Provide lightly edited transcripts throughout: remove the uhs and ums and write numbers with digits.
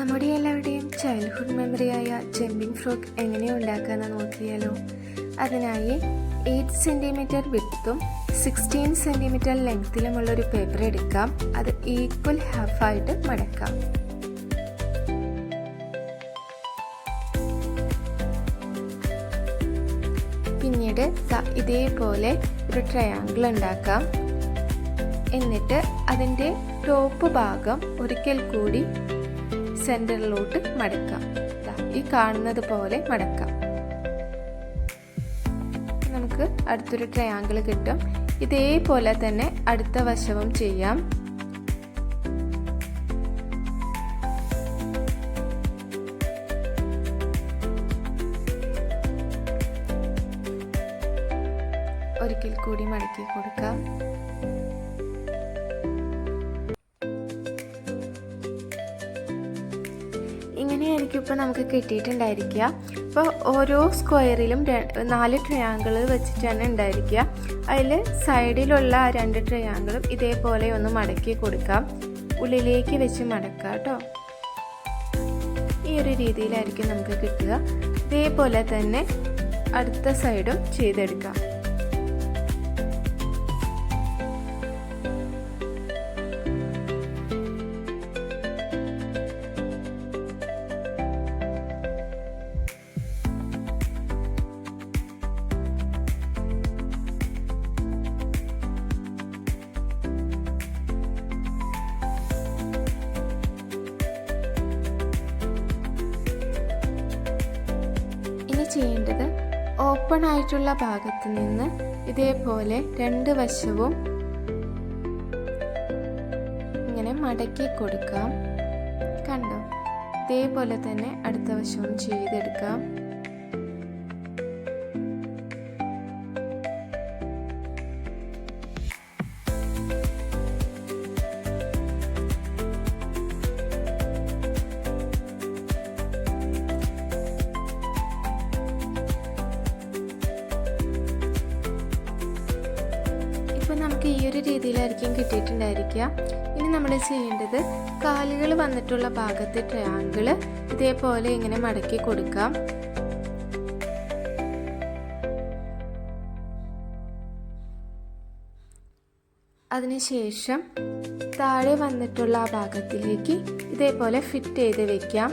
നമ്മുടെ എല്ലാവരുടെയും childhood മെമ്മറിയായ jumping frock എങ്ങനെ ഉണ്ടാക്കാമെന്ന് നോക്കിയാലോ. അതിനായി 8 സെൻറ്റിമീറ്റർ വിഡ്ത്തും 16 സെൻറ്റിമീറ്റർ ലെങ്ത്തിലുമുള്ളൊരു പേപ്പർ എടുക്കാം. അത് ഈക്വൽ ഹാഫായിട്ട് മടക്കാം. പിന്നീട് ഇതേപോലെ ഒരു ട്രയാങ്കിൾ ഉണ്ടാക്കാം. എന്നിട്ട് അതിൻ്റെ ടോപ്പ് ഭാഗം ഒരിക്കൽ കൂടി സെൻറ്ററിലോട്ട് മടക്കാം. ഈ കാണുന്നത് പോലെ മടക്കാം. നമുക്ക് അടുത്തൊരു ട്രയാങ്കിൾ കിട്ടും. ഇതേപോലെ തന്നെ അടുത്ത വശവും ചെയ്യാം. ഒരിക്കൽ കൂടി മടക്കി കൊടുക്കാം. ഇങ്ങനെയായിരിക്കും ഇപ്പോൾ നമുക്ക് കിട്ടിയിട്ടുണ്ടായിരിക്കുക. അപ്പോൾ ഓരോ സ്ക്വയറിലും 4 ട്രയാങ്കിൾ വെച്ചിട്ടാണ് ഉണ്ടായിരിക്കുക. അതിൽ സൈഡിലുള്ള 2 ട്രയാങ്കിളും ഇതേപോലെ ഒന്ന് മടക്കി കൊടുക്കാം. ഉള്ളിലേക്ക് വെച്ച് മടക്കാം കേട്ടോ. ഈ ഒരു രീതിയിലായിരിക്കും നമുക്ക് കിട്ടുക. ഇതേപോലെ തന്നെ അടുത്ത സൈഡും ചെയ്തെടുക്കാം. ചെയ്യേണ്ടത് ഓപ്പൺ ആയിട്ടുള്ള ഭാഗത്ത് നിന്ന് ഇതേപോലെ 2 വശവും ഇങ്ങനെ മടക്കി കൊടുക്കാം. കണ്ടോ? ഇതേപോലെ തന്നെ അടുത്ത വശവും ചെയ്തെടുക്കാം. ഇപ്പോൾ നമുക്ക് ഈ ഒരു രീതിയിലായിരിക്കും കിട്ടിയിട്ടുണ്ടായിരിക്കുക. ഇനി നമ്മൾ ചെയ്യേണ്ടത് കാലുകൾ വന്നിട്ടുള്ള ഭാഗത്തെ ട്രയാങ്കിൾ ഇതേപോലെ ഇങ്ങനെ മടക്കി കൊടുക്കാം. അതിനുശേഷം താഴെ വന്നിട്ടുള്ള ആ ഭാഗത്തിലേക്ക് ഇതേപോലെ ഫിറ്റ് ചെയ്ത് വെക്കാം.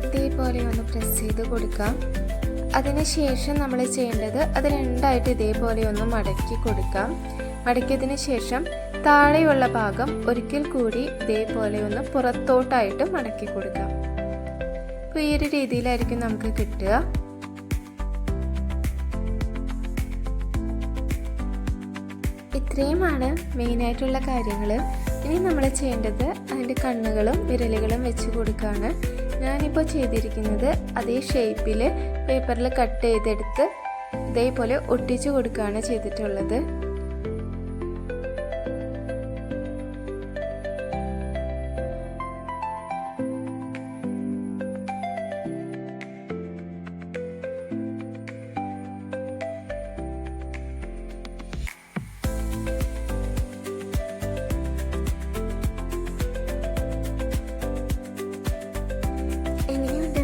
ഇതേപോലെ ഒന്ന് പ്രസ് ചെയ്ത് കൊടുക്കാം. അതിനുശേഷം നമ്മൾ ചെയ്യേണ്ടത് അത് 2ആയിട്ട് ഇതേപോലെ ഒന്ന് മടക്കി കൊടുക്കാം. മടക്കിയതിന് ശേഷം താഴെയുള്ള ഭാഗം ഒരിക്കൽ കൂടി ഇതേപോലെ ഒന്ന് പുറത്തോട്ടായിട്ട് മടക്കി കൊടുക്കാം. അപ്പോൾ ഈ ഒരു രീതിയിലായിരിക്കും നമുക്ക് കിട്ടുക. ഇത്രയുമാണ് മെയിനായിട്ടുള്ള കാര്യങ്ങൾ. ഇനി നമ്മൾ ചെയ്യേണ്ടത് അതിൻ്റെ കണ്ണുകളും വിരലുകളും വെച്ച് കൊടുക്കുകയാണ്. ഞാനിപ്പോൾ ചെയ്തിരിക്കുന്നത് അതേ ഷേപ്പിൽ പേപ്പറിൽ കട്ട് ചെയ്തെടുത്ത് ഇതേപോലെ ഒട്ടിച്ചു കൊടുക്കുകയാണ് ചെയ്തിട്ടുള്ളത്.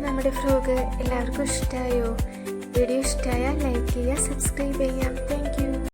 നമ്മുടെ ഫ്രോഗ് എല്ലാവർക്കും ഇഷ്ടമായോ? വീഡിയോ ഇഷ്ടമായാൽ ലൈക്ക് ചെയ്യുക, സബ്സ്ക്രൈബ് ചെയ്യാം. Thank you.